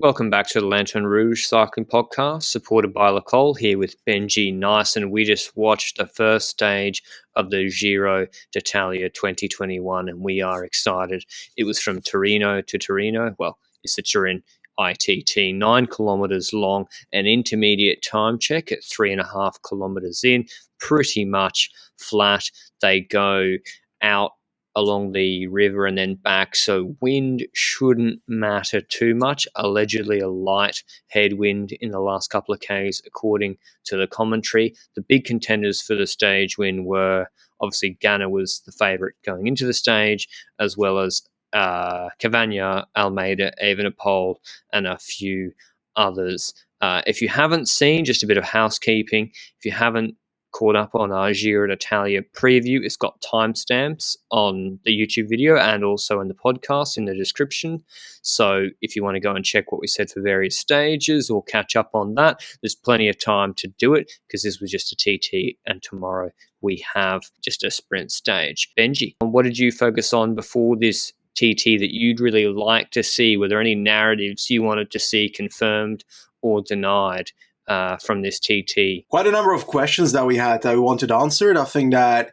Welcome back to the Lanterne Rouge cycling podcast, supported by Lacole, here with Benji Naesen. We just watched the first stage of the Giro d'Italia 2021, and we are excited. It was from Torino to Torino. Well, it's the Turin ITT, 9 kilometres long, an intermediate time check at 3.5 kilometres in, pretty much flat. They go out along the river and then back, so wind shouldn't matter too much. Allegedly a light headwind in the last couple of Ks, according to the commentary. The big contenders for the stage win were obviously Ganna was the favourite going into the stage, as well as Cavagna, Almeida, Evenepoel, and a few others. If you haven't seen, just a bit of housekeeping, if you haven't caught up on our Giro d'Italia preview, it's got timestamps on the YouTube video and also in the podcast in the description. So if you want to go and check what we said for various stages or catch up on that, there's plenty of time to do it because this was just a TT and tomorrow we have just a sprint stage. Benji, what did you focus on before this TT that you'd really like to see? Were there any narratives you wanted to see confirmed or denied from this TT? Quite a number of questions that we had that we wanted answered. I think that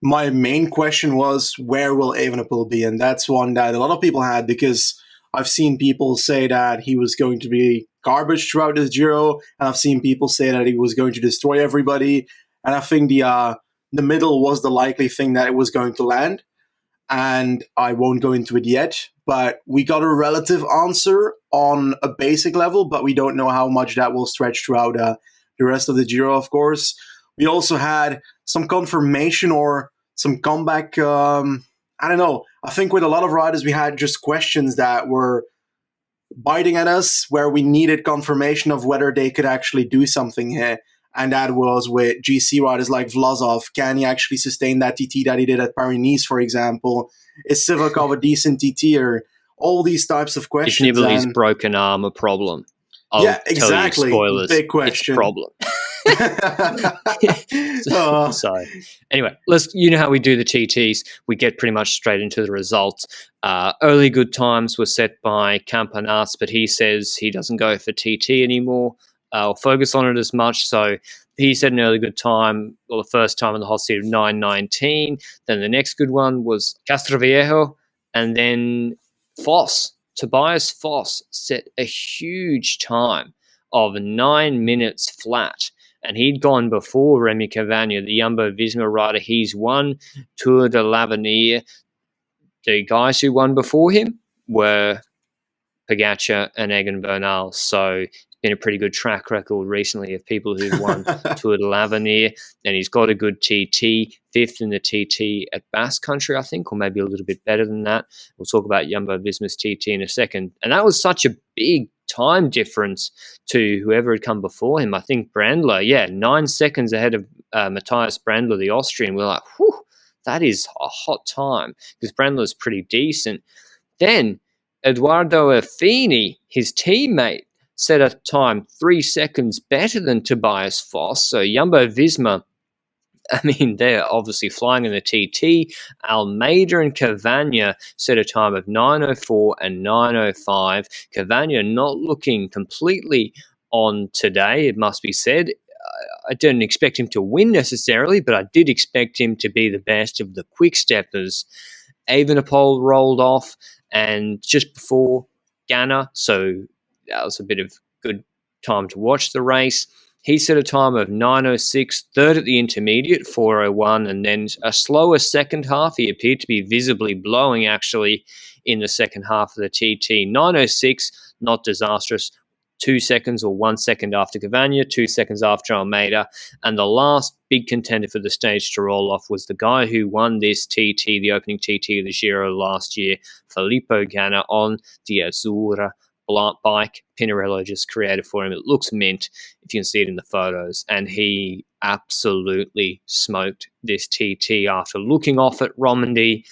my main question was, where will Evenepoel be? And that's one that a lot of people had, because I've seen people say that he was going to be garbage throughout this Giro, and I've seen people say that he was going to destroy everybody. And I think the middle was the likely thing that it was going to land. And I won't go into it yet, but we got a relative answer on a basic level, but we don't know how much that will stretch throughout the rest of the Giro, of course. We also had some confirmation or some comeback. I don't know. I think with a lot of riders, we had just questions that were biting at us, where we needed confirmation of whether they could actually do something here. And that was with GC riders like Vlasov. Can he actually sustain that TT that he did at Paris-Nice, for example? Is Sivakov a decent TTer? All these types of questions. Is Nibali's broken arm a problem? Yeah, exactly. Tell you, spoilers, big question. It's a problem. So anyway, you know how we do the TTs. We get pretty much straight into the results. Early good times were set by Campanaz, but he says he doesn't go for TT anymore. I'll focus on it as much. So he said an early good time, well, the first time in the hot seat of 9:19. Then the next good one was Castroviejo, and then Foss. Tobias Foss set a huge time of 9 minutes flat, and he'd gone before Remy Cavagna, the Jumbo-Visma rider. He's won Tour de l'Avenir. The guys who won before him were Pogacar and Egan Bernal. So been a pretty good track record recently of people who've won Tour de l'Avenir, and he's got a good TT, 5th in the TT at Basque Country, I think, or maybe a little bit better than that. We'll talk about Jumbo-Visma's TT in a second. And that was such a big time difference to whoever had come before him. I think Brandler, 9 seconds ahead of Matthias Brandler, the Austrian. We're like, whew, that is a hot time, because Brandler's pretty decent. Then Eduardo Affini, his teammate, set a time 3 seconds better than Tobias Foss. So Jumbo-Visma, I mean, they're obviously flying in the TT. Almeida and Cavagna set a time of 9:04 and 9:05. Cavagna not looking completely on today, it must be said. I didn't expect him to win necessarily, but I did expect him to be the best of the quick-steppers. Evenepoel rolled off, and just before Ganna, so that was a bit of good time to watch the race. He set a time of 9:06, third at the intermediate, 4:01, and then a slower second half. He appeared to be visibly blowing, actually, in the second half of the TT. 9:06, not disastrous. 2 seconds or 1 second after Cavagna, 2 seconds after Almeida. And the last big contender for the stage to roll off was the guy who won this TT, the opening TT of the Giro last year, Filippo Ganna, on the Azzurra bike Pinarello just created for him. It looks mint if you can see it in the photos, and he absolutely smoked this TT after looking off at Romandy.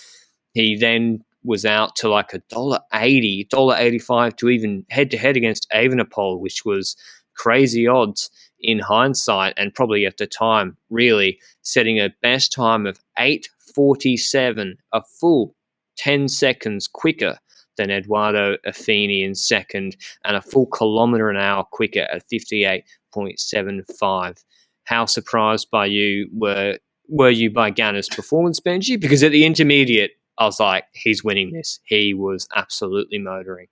He then was out to like $1.80, $1.85 to even head-to-head against Evenepoel, which was crazy odds in hindsight, and probably at the time, really, setting a best time of 8:47, a full 10 seconds quicker than Eduardo Affini in second, and a full kilometre an hour quicker at 58.75. How surprised by you were you by Ganna's performance, Benji? Because at the intermediate, I was like, he's winning this. He was absolutely motoring.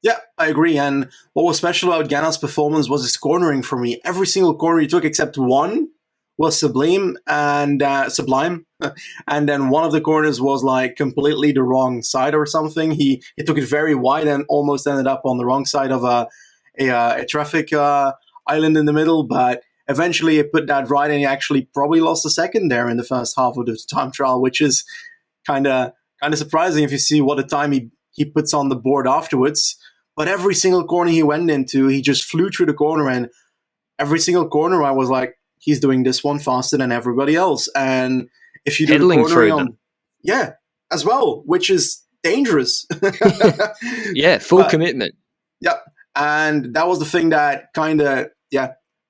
Yeah, I agree. And what was special about Ganna's performance was his cornering for me. Every single corner he took except one was sublime. And then one of the corners was like completely the wrong side or something. He took it very wide and almost ended up on the wrong side of a traffic island in the middle. But eventually he put that right, and he actually probably lost a second there in the first half of the time trial, which is kind of surprising if you see what a time he puts on the board afterwards. But every single corner he went into, he just flew through the corner, and every single corner I was like, he's doing this one faster than everybody else. And if you do pedaling the cornering through them, yeah, as well, which is dangerous. Yeah, full commitment. Yeah, and that was the thing that kind of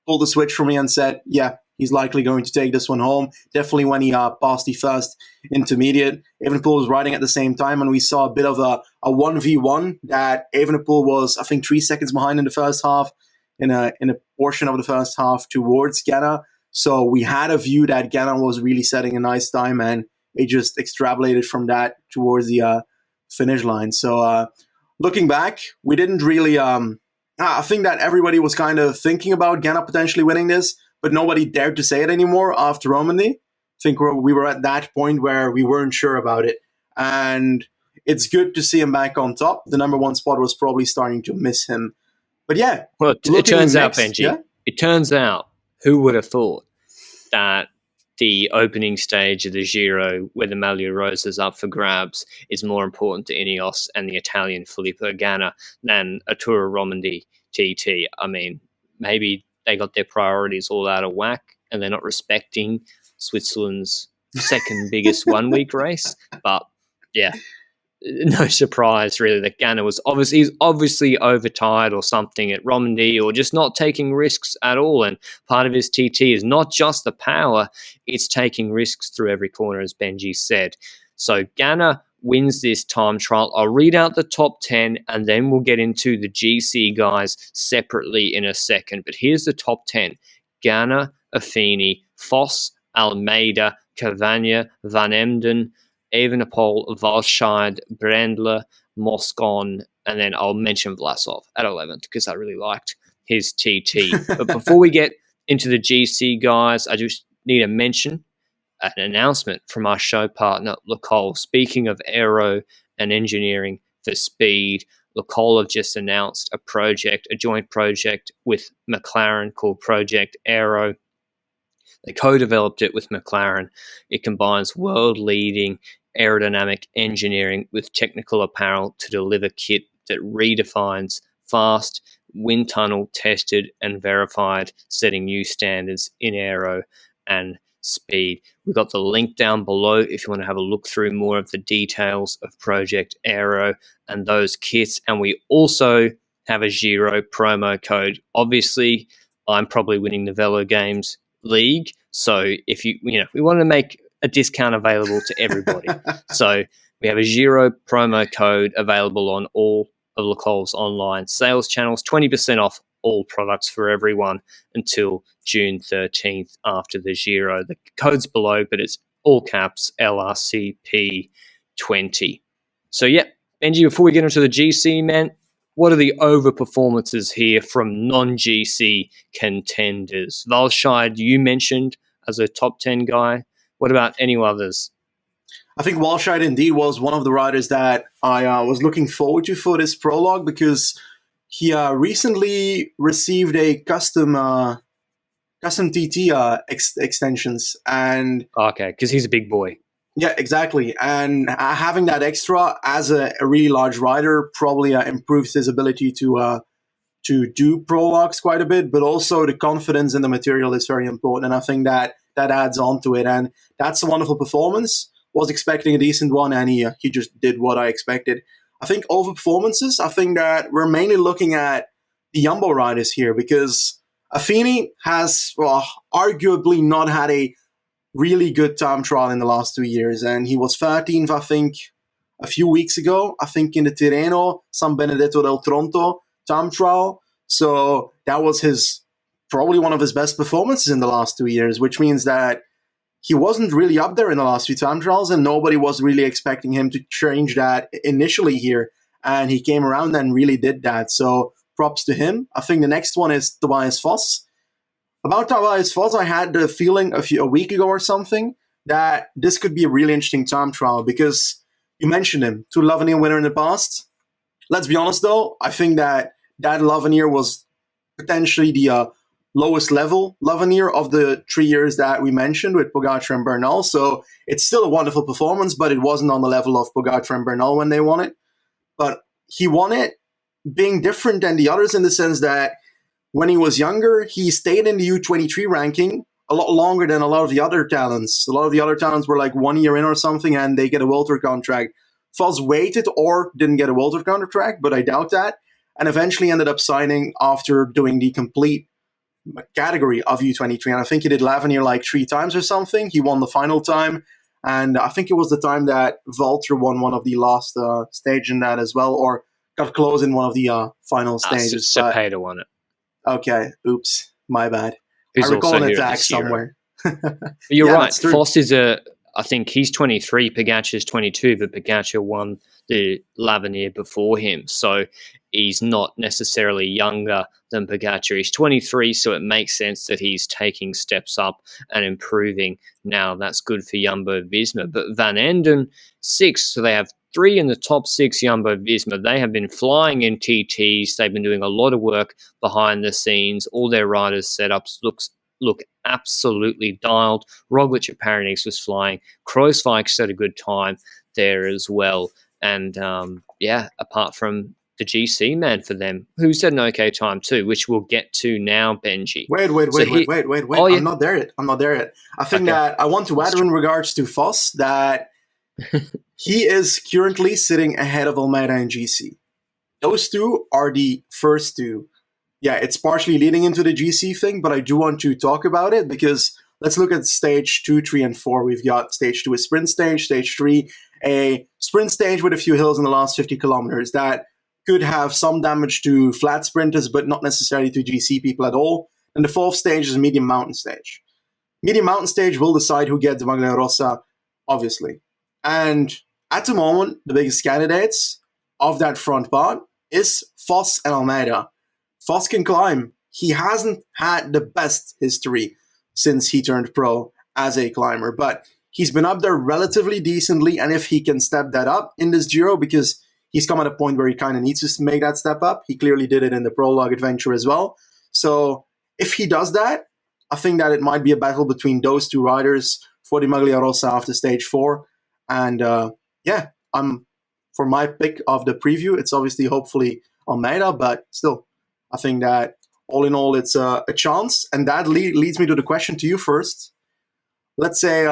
pulled the switch for me and said, yeah, he's likely going to take this one home. Definitely when he passed the first intermediate. Evenepoel was riding at the same time, and we saw a bit of a 1v1 that Evenepoel was, I think, 3 seconds behind in the first half, in a portion of the first half towards Ganna. So we had a view that Ganna was really setting a nice time, and it just extrapolated from that towards the finish line. So looking back, we didn't really... I think that everybody was kind of thinking about Ganna potentially winning this, but nobody dared to say it anymore after Romandy. I think we were at that point where we weren't sure about it. And it's good to see him back on top. The number one spot was probably starting to miss him. But yeah. Well, it turns out, Benji, it turns out, who would have thought that the opening stage of the Giro, where the Maglia Rosa is up for grabs, is more important to Ineos and the Italian Filippo Ganna than a Tour of Romandy TT. I mean, maybe they got their priorities all out of whack and they're not respecting Switzerland's second biggest 1 week race. But yeah, no surprise really that Ganna was obviously overtired or something at Romandy, or just not taking risks at all. And part of his TT is not just the power, it's taking risks through every corner, as Benji said. So Ganna wins this time trial. I'll read out the top 10 and then we'll get into the GC guys separately in a second. But here's the top 10. Ganna, Affini, Foss, Almeida, Cavagna, Van Emden, Evenepoel, Valscheid, Brandler, Moscon, and then I'll mention Vlasov at 11th because I really liked his TT. But before we get into the GC guys, I just need to mention an announcement from our show partner, Lecole. Speaking of aero and engineering for speed, Lecole have just announced a joint project with McLaren called Project Aero. They co-developed it with McLaren. It combines world-leading aerodynamic engineering with technical apparel to deliver kit that redefines fast, wind tunnel tested and verified, setting new standards in aero and speed. We've got the link down below if you want to have a look through more of the details of Project Aero and those kits. And we also have a Giro promo code. Obviously, I'm probably winning the Velo Games League, so if we want to make a discount available to everybody. So we have a Giro promo code available on all of Lecole's online sales channels, 20% off all products for everyone until June 13th after the Giro. The code's below, but it's all caps LRCP20. So yeah, Benji, before we get into the GC, man, what are the overperformances here from non-GC contenders? Valscheid, you mentioned as a top 10 guy. What about any others? I think Valscheid indeed was one of the riders that I was looking forward to for this prologue, because he recently received a custom TT extensions. And okay, because he's a big boy. Yeah, exactly. And having that extra as a really large rider probably improves his ability to do prologues quite a bit, but also the confidence in the material is very important. And I think that adds on to it. And that's a wonderful performance. Was expecting a decent one, and he just did what I expected. I think over performances, I think that we're mainly looking at the Jumbo riders here, because Affini has arguably not had a really good time trial in the last 2 years, and he was 13th, I think, a few weeks ago, I think in the Tirreno San Benedetto del Tronto time trial. So that was probably one of his best performances in the last 2 years, which means that he wasn't really up there in the last few time trials, and nobody was really expecting him to change that initially here. And he came around and really did that. So props to him. I think the next one is Tobias Foss. About Tobias Foss, I had the feeling a week ago or something that this could be a really interesting time trial because you mentioned him, 2 L'Avenir winner in the past. Let's be honest though, I think that L'Avenir was potentially the lowest level L'Avenir of the 3 years that we mentioned with Pogacar and Bernal. So it's still a wonderful performance, but it wasn't on the level of Pogacar and Bernal when they won it. But he won it being different than the others in the sense that when he was younger, he stayed in the U23 ranking a lot longer than a lot of the other talents. A lot of the other talents were like 1 year in or something and they get a World Tour contract. Foss waited or didn't get a World Tour contract, but I doubt that. And eventually ended up signing after doing the complete category of U23. And I think he did L'Avenir like 3 times or something. He won the final time. And I think it was the time that Valter won one of the last stage in that as well, or got close in one of the final stages. Cepeda won it. Okay, oops, my bad. Who's I recall also an here attack this year. somewhere. But you're Yeah, right. that's true. Foss is I think he's 23, Pogacar's 22, but Pogacar won the L'Avenir before him. So he's not necessarily younger than Pogacar. He's 23, so it makes sense that he's taking steps up and improving. Now that's good for Jumbo-Visma. But Van Enden, 6, so they have 3 in the top 6 Jumbo-Visma. They have been flying in TTs. They've been doing a lot of work behind the scenes. All their riders' setups look absolutely dialed. Roglic at Paris was flying. Kruijswijk's had a good time there as well. And apart from the GC man for them, who's had an okay time too, which we'll get to now, Benji. Wait. Oh, yeah. I'm not there yet. I think that I want to add in regards to Foss that he is currently sitting ahead of Almeida and GC. Those 2 are the first 2. Yeah, it's partially leading into the GC thing, but I do want to talk about it because let's look at stage 2, 3, and 4. We've got stage 2 a sprint stage 3 a sprint stage with a few hills in the last 50 kilometers that could have some damage to flat sprinters, but not necessarily to GC people at all. And the 4th stage is a medium mountain stage. Medium mountain stage will decide who gets the Maglia Rosa, obviously. And at the moment, the biggest candidates of that front part is Foss and Almeida. Foss can climb. He hasn't had the best history since he turned pro as a climber, but he's been up there relatively decently, and if he can step that up in this Giro, because he's come at a point where he kind of needs to make that step up. He clearly did it in the prologue adventure as well. So if he does that, I think that it might be a battle between those 2 riders for the Maglia Rosa after stage 4. And for my pick of the preview, it's obviously hopefully Almeida, but still, I think that all in all, it's a chance. And that leads me to the question to you first. Let's say,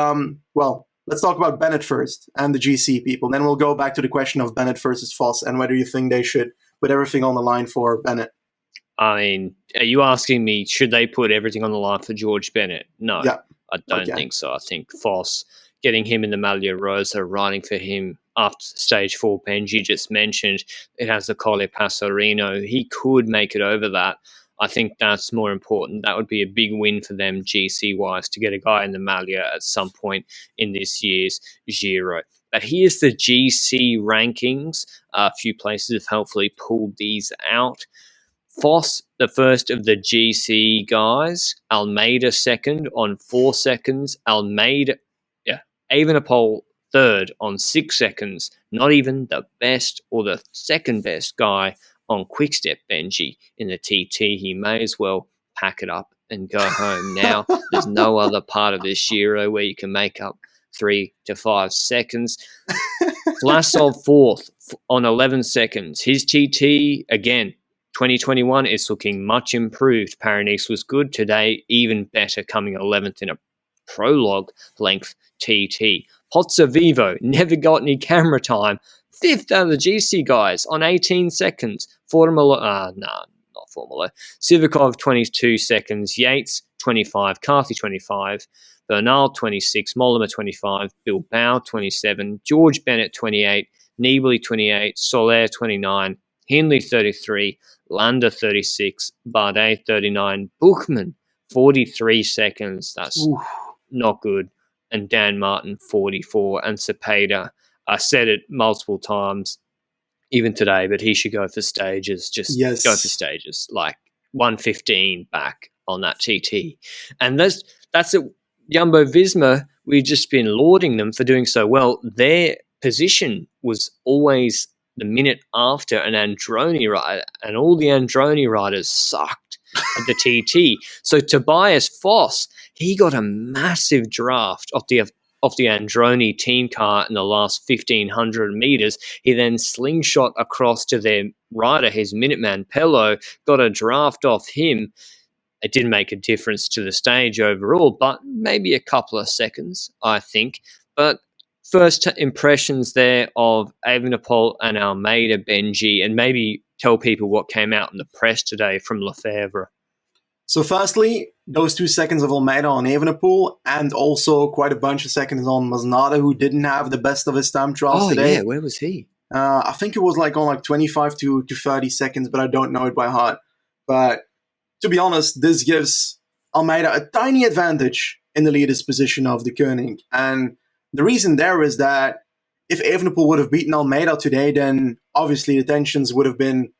let's talk about Bennett first and the GC people. Then we'll go back to the question of Bennett versus Foss and whether you think they should put everything on the line for Bennett. I mean, are you asking me, should they put everything on the line for George Bennett? No, yeah. I don't think so. I think Foss, getting him in the Maglia Rosa, riding for him after stage 4, Benji just mentioned, it has the Colle Passerino. He could make it over that. I think that's more important. That would be a big win for them GC-wise to get a guy in the Maglia at some point in this year's Giro. But here's the GC rankings. A few places have hopefully pulled these out. Foss, the first of the GC guys. Almeida second on 4 seconds. Evenepoel third on 6 seconds. Not even the best or the second best guy on Quickstep, Benji, in the TT. He may as well pack it up and go home now. There's no other part of this Giro where you can make up 3 to 5 seconds. Vlasov fourth on 11 seconds. His TT, again, 2021 is looking much improved. Paris was good today, even better, coming 11th in a prologue length TT. Pozzovivo never got any camera time. 5th out of the GC guys on 18 seconds. Not Formula. Sivakov 22 seconds. Yates 25. Carthy 25. Bernal 26. Mollema 25. Bilbao 27. George Bennett 28. Nibali 28, Soler 29, Hindley 33, Landa 36, Bardet 39, Buchmann 43 seconds. That's not good. And Dan Martin 44, and Cepeda. I said it multiple times, even today, but he should go for stages. Just go for stages, like 115 back on that TT. And that's it. Jumbo Visma, we've just been lauding them for doing so well. Their position was always the minute after an Androni rider, and all the Androni riders sucked at the TT. So Tobias Foss, he got a massive draft off the Androni team car in the last 1,500 meters. He then slingshot across to their rider, his Minuteman Pello, got a draft off him. It didn't make a difference to the stage overall, but maybe a couple of seconds, I think. But first impressions there of Evenepoel and Almeida, Benji, and maybe tell people what came out in the press today from Lefebvre. So firstly, those 2 seconds of Almeida on Evenepoel, and also quite a bunch of seconds on Masnada, who didn't have the best of his time trials today. Yeah, where was he? I think it was on 25 to 30 seconds, but I don't know it by heart. But to be honest, this gives Almeida a tiny advantage in the leader's position of the Koenig. And the reason there is that if Evenepoel would have beaten Almeida today, then obviously the tensions would have been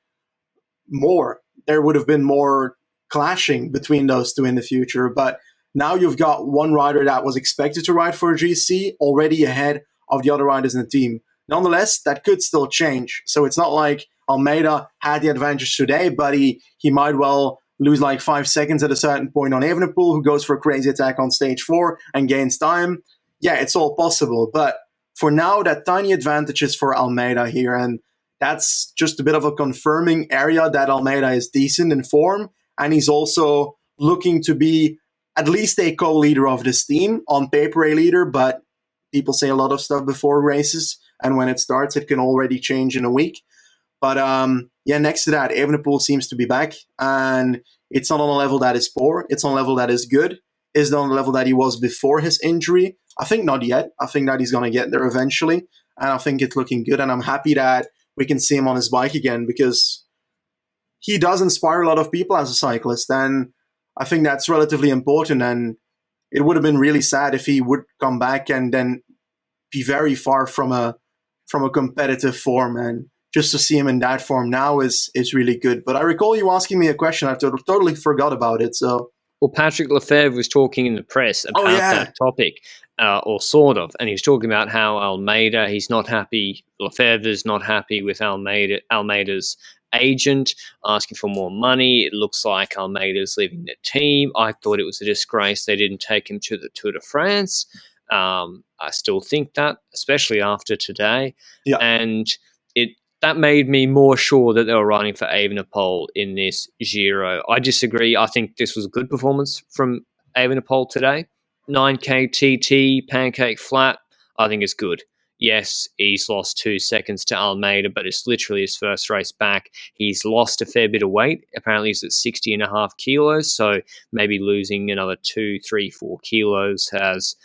more. There would have been more clashing between those two in the future. But now you've got one rider that was expected to ride for a GC already ahead of the other riders in the team. Nonetheless, that could still change. So it's not like Almeida had the advantage today, but he might well lose 5 seconds at a certain point on Evenepoel, who goes for a crazy attack on stage 4 and gains time. Yeah, it's all possible. But for now, that tiny advantage is for Almeida here. And that's just a bit of a confirming area that Almeida is decent in form. And he's also looking to be at least a co-leader of this team. On paper, a leader, but people say a lot of stuff before races. And when it starts, it can already change in a week. But next to that, Evenepoel seems to be back. And it's not on a level that is poor. It's on a level that is good. Is it on the level that he was before his injury? I think not yet. I think that he's going to get there eventually. And I think it's looking good. And I'm happy that we can see him on his bike again, because he does inspire a lot of people as a cyclist, and I think that's relatively important. And it would have been really sad if he would come back and then be very far from a competitive form. And just to see him in that form now is really good. But I recall you asking me a question. I totally forgot about it. So, well, Patrick Lefebvre was talking in the press about that topic, or sort of, and he was talking about how Almeida, he's not happy. Lefebvre's not happy with Almeida's agent, asking for more money. It looks like Almeida's leaving the team. I thought it was a disgrace they didn't take him to the Tour de France. I still think that, especially after today. Yeah. And that made me more sure that they were riding for Evenepoel in this Giro. I disagree. I think this was a good performance from Evenepoel today. 9K TT, pancake flat, I think it's good. Yes, he's lost 2 seconds to Almeida, but it's literally his first race back. He's lost a fair bit of weight. Apparently he's at 60.5 kilos, so maybe losing another 2, 3, 4 kilos has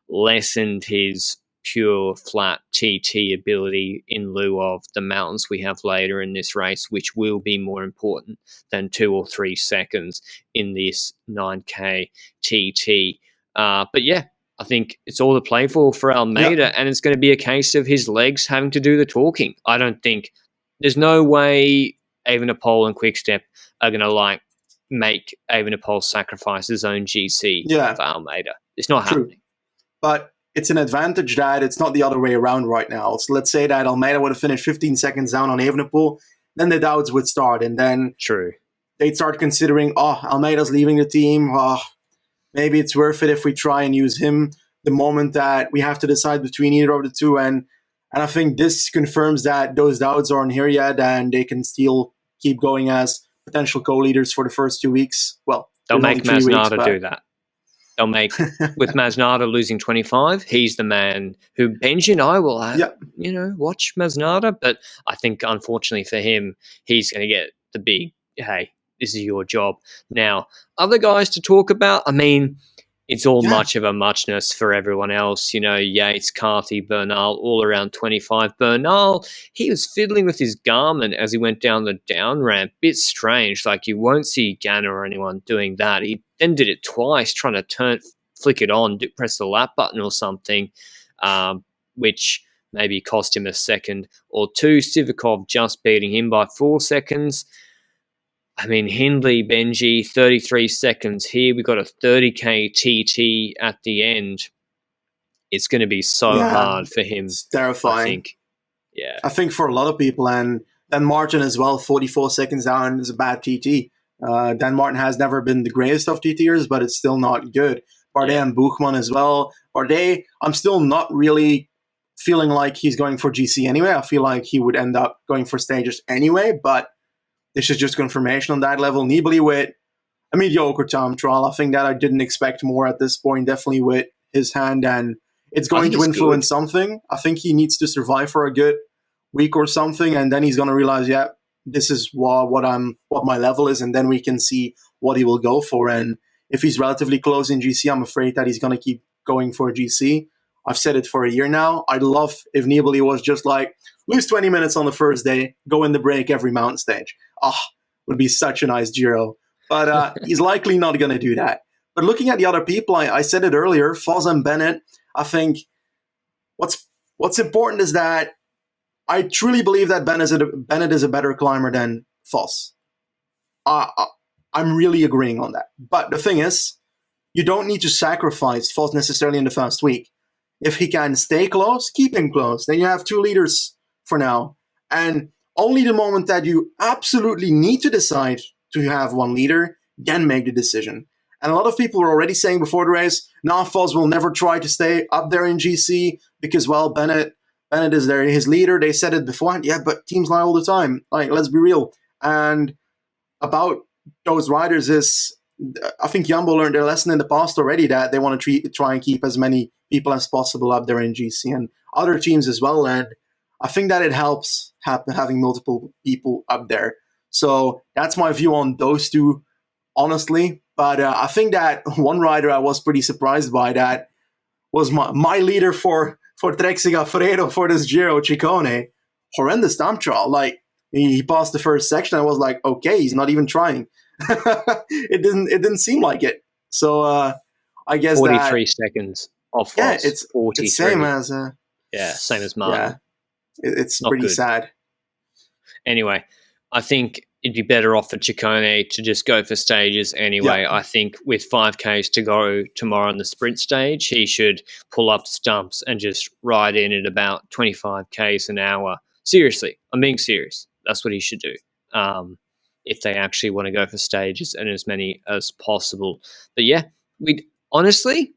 lessened his pure flat TT ability in lieu of the mountains we have later in this race, which will be more important than 2 or 3 seconds in this 9K TT. But yeah, I think it's all to play for Almeida, and it's going to be a case of his legs having to do the talking. I don't think there's no way Evenepoel and Quickstep are going to make Evenepoel sacrifice his own GC for Almeida. It's not happening. But it's an advantage that it's not the other way around right now. So let's say that Almeida would have finished 15 seconds down on Evenepoel, then the doubts would start, and then they'd start considering, Almeida's leaving the team. Maybe it's worth it if we try and use him the moment that we have to decide between either of the two. And I think this confirms that those doubts aren't here yet, and they can still keep going as potential co-leaders for the first 2 weeks. Well, they'll make Masnada do that. They'll make, with Masnada losing 25, he's the man who Benji and I will watch Masnada. But I think, unfortunately for him, he's going to get the big, hey, this is your job. Now, other guys to talk about, I mean, it's all much of a muchness for everyone else. Yates, Carthy, Bernal, all around 25. Bernal, he was fiddling with his Garmin as he went down the down ramp. Bit strange. Like, you won't see Ganna or anyone doing that. He then did it twice, trying to flick it on, press the lap button or something, which maybe cost him a second or two. Sivakov just beating him by 4 seconds. I mean, Hindley, Benji, 33 seconds here. We've got a 30K TT at the end. It's going to be so hard for him. It's terrifying. I think. Yeah. I think for a lot of people, and Dan Martin as well, 44 seconds down is a bad TT. Dan Martin has never been the greatest of TTers, but it's still not good. Bardet and Buchmann as well. Bardet, I'm still not really feeling like he's going for GC anyway. I feel like he would end up going for stages anyway, but this is just confirmation on that level. Nibali with a mediocre time trial. I think that I didn't expect more at this point, definitely with his hand, and it's going to influence something. I think he needs to survive for a good week or something, and then he's going to realize, this is what my level is, and then we can see what he will go for. And if he's relatively close in GC, I'm afraid that he's going to keep going for GC. I've said it for a year now. I'd love if Nibali was just like, lose 20 minutes on the first day, go in the break every mountain stage. Would be such a nice Giro. But he's likely not going to do that. But looking at the other people, I said it earlier, Foss and Bennett, I think what's important is that I truly believe that Bennett is a better climber than Foss. I'm really agreeing on that. But the thing is, you don't need to sacrifice Foss necessarily in the first week. If he can stay close, keep him close. Then you have 2 leaders for now. And only the moment that you absolutely need to decide to have 1 leader, then make the decision. And a lot of people were already saying before the race, Foss will never try to stay up there in GC because, Bennett is there, his leader. They said it beforehand. Yeah, but teams lie all the time. Like, let's be real. And about those riders is, I think Jumbo learned their lesson in the past already, that they want to try and keep as many people as possible up there in GC, and other teams as well. And I think that it helps having multiple people up there. So that's my view on those two, honestly. But I think that one rider I was pretty surprised by that was my leader for Trek Segafredo for this Giro, Ciccone. Horrendous time trial. Like, he passed the first section. I was like, okay, he's not even trying. It didn't seem like it. So I guess 43 seconds off. Yeah, it's same as same as mine. Yeah, it's not pretty sad. Anyway, I think it'd be better off for Ciccone to just go for stages anyway. Yeah. I think with 5Ks to go tomorrow on the sprint stage, he should pull up stumps and just ride in at about 25 Ks an hour. Seriously, I'm being serious. That's what he should do. If they actually want to go for stages and as many as possible. But yeah, honestly,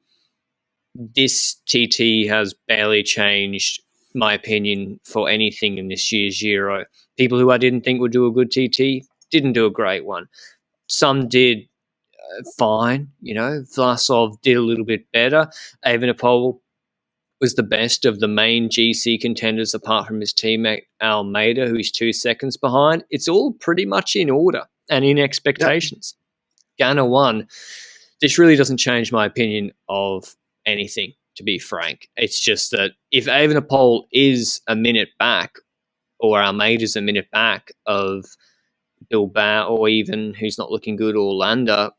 this TT has barely changed my opinion for anything in this year's Giro. People who I didn't think would do a good TT didn't do a great one. Some did fine, Vlasov did a little bit better. Evenepoel was the best of the main GC contenders apart from his teammate Almeida, who is 2 seconds behind. It's all pretty much in order and in expectations. Yep. Ganna won. This really doesn't change my opinion of anything, to be frank. It's just that if Evenepoel is a minute back, or Almeida's a minute back of Bilbao, or even who's not looking good, or Landa,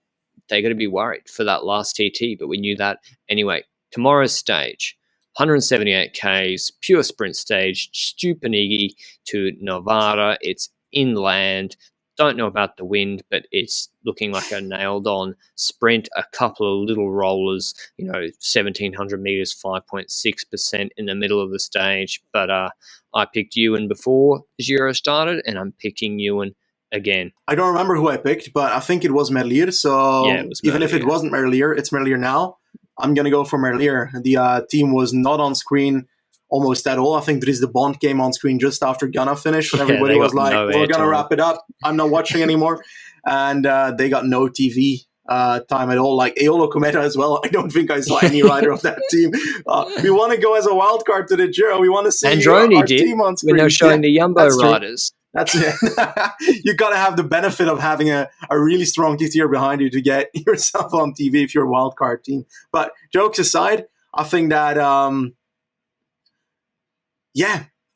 they're going to be worried for that last TT, but we knew that anyway. Tomorrow's stage, 178 Ks, pure sprint stage, Stupanigi to Novara. It's inland. Don't know about the wind, but it's looking like a nailed-on sprint. A couple of little rollers, 1,700 meters, 5.6% in the middle of the stage. But I picked Ewan before the Giro started, and I'm picking Ewan again. I don't remember who I picked, but I think it was Merlier. So yeah, it was Merlier. Even if it wasn't Merlier, it's Merlier now. I'm going to go for Merlier. The team was not on screen almost at all. I think Dries de Bond came on screen just after Ganna finished. Everybody was like, we're going to wrap it up. I'm not watching anymore. And they got no TV time at all. Like Eolo Cometa as well. I don't think I saw any rider of that team. We want to go as a wild card to the Giro. We want to see Androni our did team on screen. when they were showing the Jumbo riders. That's it. You got to have the benefit of having a really strong TTR behind you to get yourself on TV if you're a wildcard team. But jokes aside, I think that, I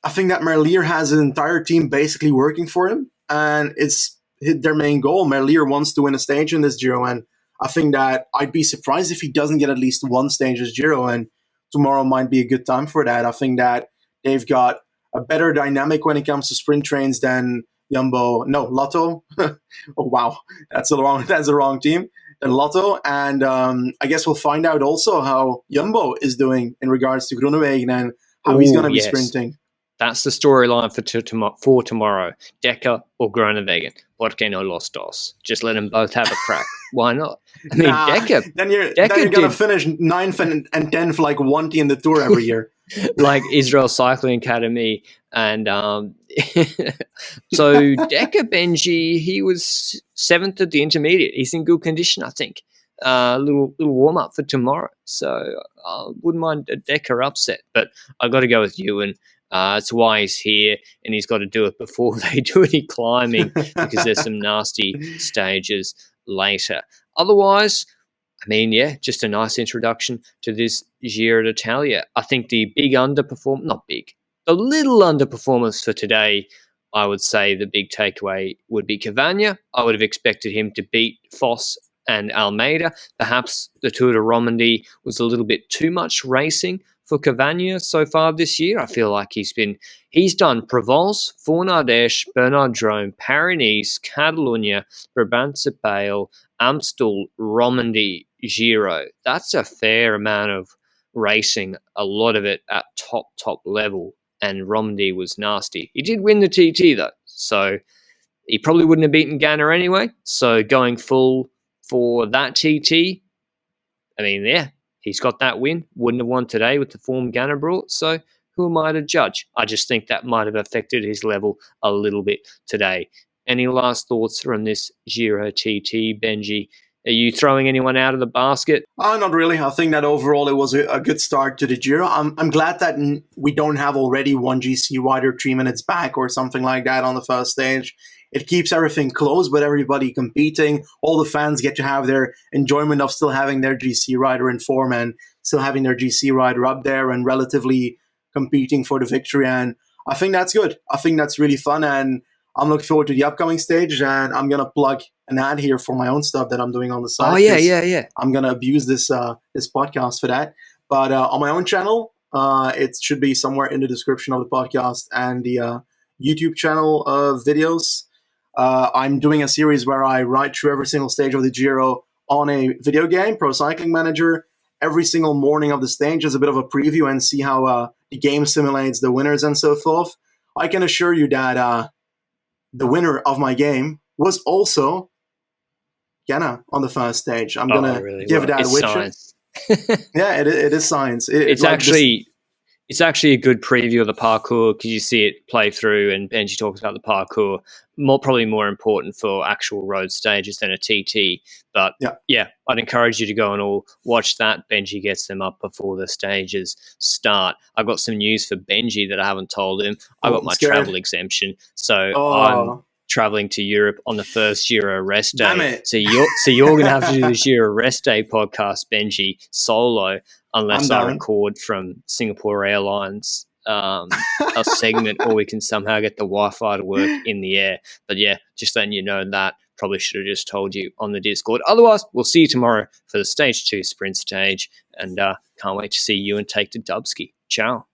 think that Merlier has an entire team basically working for him, and it's their main goal. Merlier wants to win a stage in this Giro, and I think that I'd be surprised if he doesn't get at least one stage this Giro, and tomorrow might be a good time for that. I think that they've got a better dynamic when it comes to sprint trains than Lotto. Oh wow, that's the wrong team. Than Lotto, and I guess we'll find out also how Jumbo is doing in regards to Groenewegen and how he's going to be sprinting. That's the storyline for tomorrow. Dekker or Groenewegen. Por qué no los dos? Just let them both have a crack. Why not? I mean, Dekker. Then you're going to finish 9th and 10th like one team in the Tour every year. Like Israel Cycling Academy. And so Dekker, Benji, he was 7th at the intermediate. He's in good condition, I think. Little warm up for tomorrow. So I wouldn't mind a Dekker upset. But I got to go with Ewan. It's why he's here, and he's got to do it before they do any climbing because there's some nasty stages later. Otherwise, I mean, just a nice introduction to this Giro d'Italia. I think the little underperformance for today, I would say the big takeaway would be Cavagna. I would have expected him to beat Foss and Almeida. Perhaps the Tour de Romandie was a little bit too much racing for Cavagna so far this year. I feel like he's done Provence, Fournes-Ardèche, Bernard-Drôme, Paris-Nice, Catalunya, Brabant-Sepale, Amstel, Romandie, Giro. That's a fair amount of racing, a lot of it at top level, and Romandie was nasty. He did win the TT though, so he probably wouldn't have beaten Ganna anyway. So going full for that TT, I mean, he's got that win. Wouldn't have won today with the form Ganna brought. So who am I to judge? I just think that might have affected his level a little bit today. Any last thoughts from this Giro TT, Benji? Are you throwing anyone out of the basket? Not really. I think that overall it was a good start to the Giro. I'm glad that we don't have already one GC rider 3 minutes back or something like that on the first stage. It keeps everything close, but everybody competing. All the fans get to have their enjoyment of still having their GC rider in form and still having their GC rider up there and relatively competing for the victory. And I think that's good. I think that's really fun. And I'm looking forward to the upcoming stage. And I'm going to plug an ad here for my own stuff that I'm doing on the side. Oh, yeah. I'm going to abuse this podcast for that. But on my own channel, it should be somewhere in the description of the podcast and the YouTube channel videos. I'm doing a series where I ride through every single stage of the Giro on a video game, Pro Cycling Manager. Every single morning of the stage is a bit of a preview and see how the game simulates the winners and so forth. I can assure you that the winner of my game was also Ganna on the first stage. I'm going to give that a science. Yeah, it is science. It's actually a good preview of the parkour because you see it play through, and Benji talks about the parkour. Probably more important for actual road stages than a TT. But yeah, I'd encourage you to go and all watch that. Benji gets them up before the stages start. I've got some news for Benji that I haven't told him. I got my travel exemption, so I'm traveling to Europe on the first Giro rest day. So you're going to have to do the Giro rest day podcast, Benji, solo, unless I record from Singapore Airlines a segment, or we can somehow get the Wi-Fi to work in the air. But yeah, just letting you know that. Probably should have just told you on the Discord. Otherwise, we'll see you tomorrow for the Stage 2 sprint stage, and can't wait to see you and take to Dubski. Ciao.